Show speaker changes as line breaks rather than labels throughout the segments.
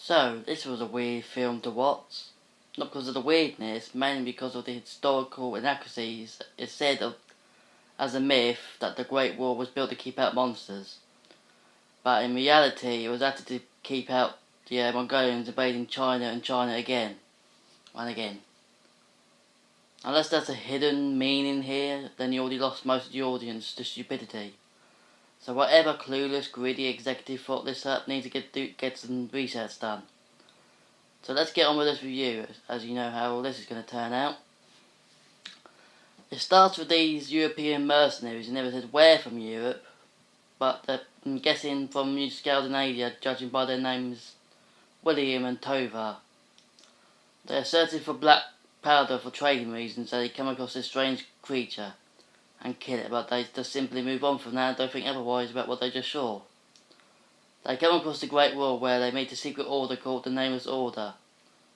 So, this was a weird film to watch. Not because of the weirdness, mainly because of the historical inaccuracies. It's said as a myth that the Great Wall was built to keep out monsters. But in reality, it was added to keep out the Mongolians invading China and China again. And again. Unless there's a hidden meaning here, then you already lost most of the audience to stupidity. So whatever clueless, greedy executive thought this up needs to get some research done. So let's get on with this review, as you know how all this is going to turn out. It starts with these European mercenaries who never said where from Europe, but I'm guessing from New Scandinavia, judging by their names William and Tova. They are searching for black powder for trading reasons, so they come across this strange creature and kill it, but they just simply move on from that and don't think otherwise about what they just saw. They come across the Great Wall where they meet a secret order called the Nameless Order.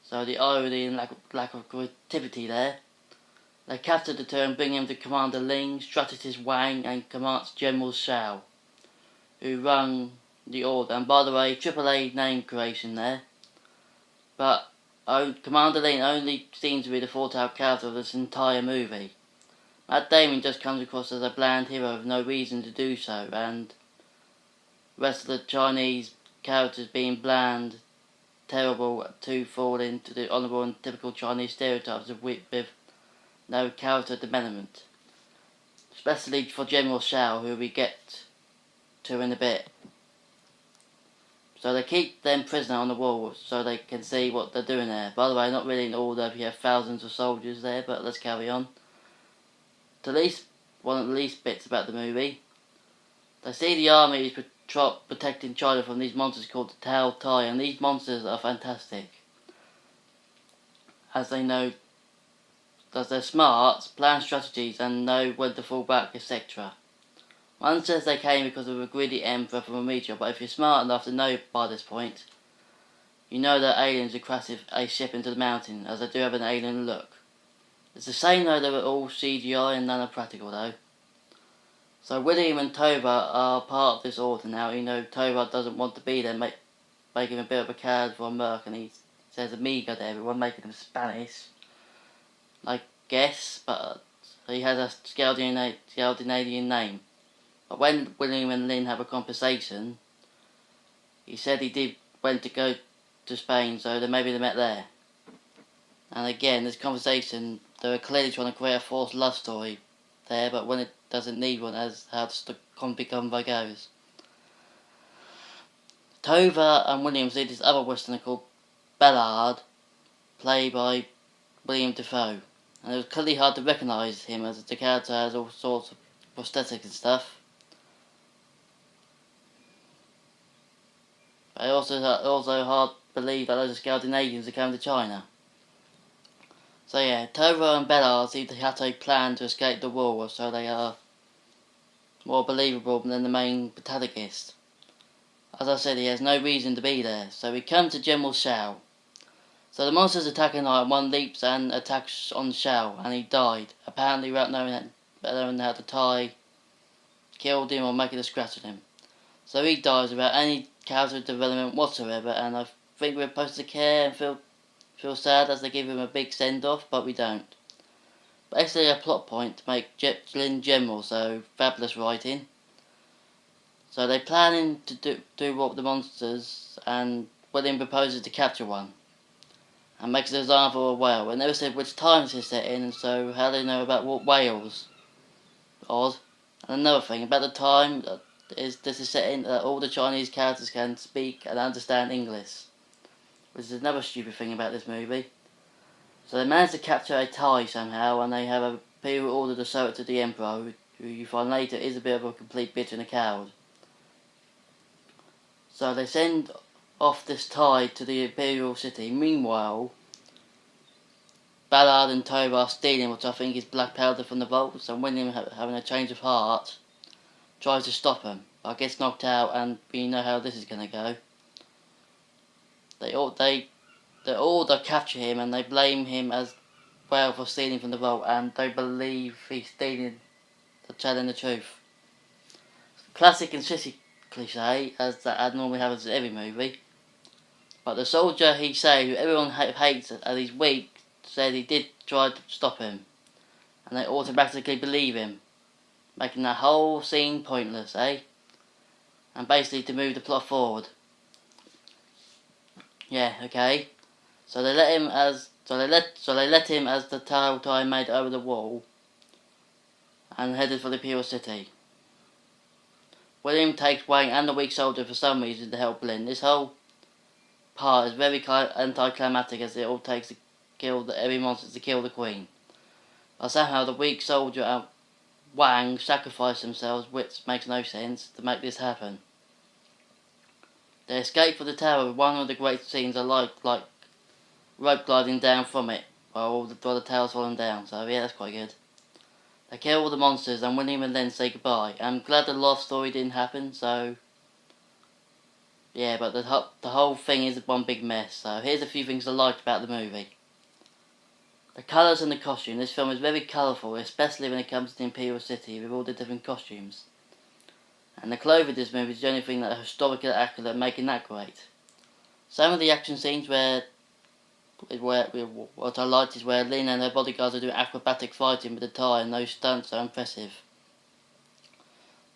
So the irony and lack of creativity there. They captured the two and bring him to Commander Ling, Strategist Wang and Commandant General Shao, who run the order. And by the way, AAA name creation there. But Commander Ling only seems to be the thought-out character of this entire movie. Matt Damon just comes across as a bland hero with no reason to do so, and the rest of the Chinese characters being bland, terrible, to fall into the honourable and typical Chinese stereotypes with no character development. Especially for General Shao, who we get to in a bit. So they keep them prisoner on the wall so they can see what they're doing there. By the way, not really in order if you have thousands of soldiers there, but let's carry on. One of the least bits about the movie. They see the army is protecting China from these monsters called the Tao Tai, and these monsters are fantastic. As they know, as they're smart, plan strategies and know when to fall back, etc. One says they came because of a greedy emperor from a meteor, but if you're smart enough to know by this point, you know that aliens would crash a ship into the mountain, as they do have an alien look. It's the same though they were all CGI and none are practical though. So William and Tova are part of this order now. You know Tova doesn't want to be there, making him a bit of a cad for a merc, and he says amigo to everyone, making him Spanish. I guess, but he has a Scandinavian name. But when William and Lynn have a conversation, he said he went to go to Spain, so maybe they met there. And again, this conversation, they were clearly trying to create a false love story there, but when it doesn't need one, as how the convo goes. Tova and William see this other westerner called Ballard, played by William Dafoe. And it was clearly hard to recognise him, as the character has all sorts of prosthetics and stuff. But it also hard to believe that those are Scandinavians that came to China. So yeah, Tova and Bellard seem to have a plan to escape the war, so they are more believable than the main protagonist. As I said, he has no reason to be there, so we come to General Shao. So the monsters attack at night, and one leaps and attacks on Shao, and he died, apparently without knowing how to tie, killed him or making a scratch at him. So he dies without any character development whatsoever, and I think we're supposed to care and feel sad as they give him a big send-off, but we don't. Basically a plot point to make Lin General, so fabulous writing. So they're planning to do what the monsters, and William proposes to capture one, and makes an example of a whale. They never said which times it's set in, and so how they know about what whales. Odd. And another thing, about the time, this is set in that all the Chinese characters can speak and understand English, which is another stupid thing about this movie. So they manage to capture a Thai somehow, and they have a imperial order to show it to the Emperor, who you find later is a bit of a complete bitch and a coward. So they send off this Thai to the imperial city. Meanwhile, Ballard and Tova are stealing what I think is black powder from the vaults, and William, having a change of heart, tries to stop them, but gets knocked out, and we know how this is going to go. The order capture him, and they blame him as well for stealing from the vault, and they believe he's telling the truth. Classic and sissy cliche, as that normally happens in every movie. But the soldier he saved, who everyone hates as he's weak, said he did try to stop him. And they automatically believe him, making that whole scene pointless, eh? And basically to move the plot forward. Yeah, okay. So they let him as the telltale made over the wall and headed for the Imperial City. William takes Wayne and the weak soldier for some reason to help Lynn. This whole part is very anticlimactic as it all takes to kill every monster to kill the Queen. But somehow the weak soldier and Wang sacrifice themselves, which makes no sense, to make this happen. They escape from the tower with one of the great scenes I like rope gliding down from it while the tower's falling down, so yeah, that's quite good. They kill all the monsters and William and Len say goodbye. I'm glad the love story didn't happen, so yeah, but the whole thing is one big mess, so here's a few things I liked about the movie. The colours and the costume. This film is very colourful, especially when it comes to the Imperial City with all the different costumes. And the clothing in this movie is the only thing that is historically accurate, making that great. Some of the action scenes what I liked is where Lynn and her bodyguards are doing acrobatic fighting with the tie, and those stunts are impressive.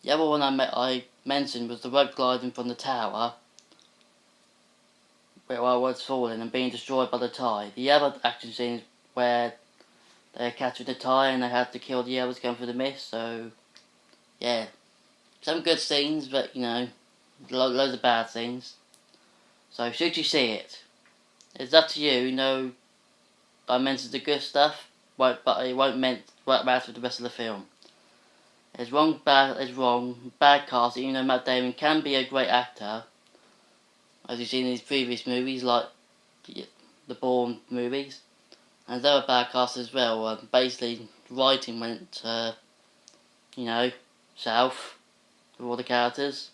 The other one I mentioned was the rope gliding from the tower while it was falling and being destroyed by the tie. The other action scenes where they captured the tie and they had to kill the others going through the mist, so yeah. Some good scenes, but you know, loads of bad scenes. So should you see it? It's up to you. You know, I mentioned the good stuff, but it won't matter with the rest of the film. It's wrong. Bad casting. You know, Matt Damon can be a great actor, as you've seen in his previous movies, like the Bourne movies, and there were bad casts as well. Basically, writing went, you know, south with all the characters,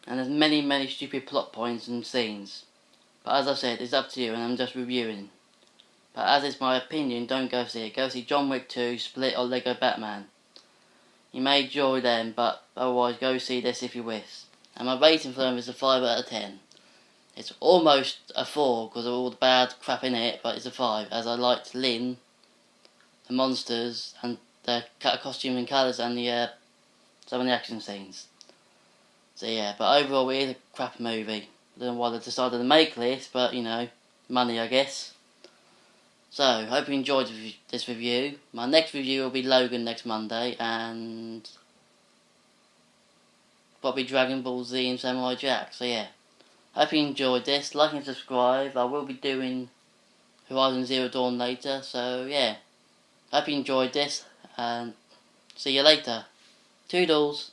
and there's many stupid plot points and scenes. But as I said, it's up to you, and I'm just reviewing. But as it's my opinion, don't go see it. Go see John Wick 2, Split, or Lego Batman. You may enjoy them, but otherwise go see this if you wish. And my rating for them is a 5 out of 10. It's almost a 4 because of all the bad crap in it, but it's a 5, as I liked Lynn, the monsters, and the costume and colours, and the some of the action scenes. So yeah, but overall it is a crap movie. I don't know why they decided to make this, but you know, money I guess. So, hope you enjoyed this review. My next review will be Logan next Monday, and probably Dragon Ball Z and Samurai Jack. So yeah, hope you enjoyed this. Like and subscribe. I will be doing Horizon Zero Dawn later. So yeah, hope you enjoyed this, and see you later. Toodles.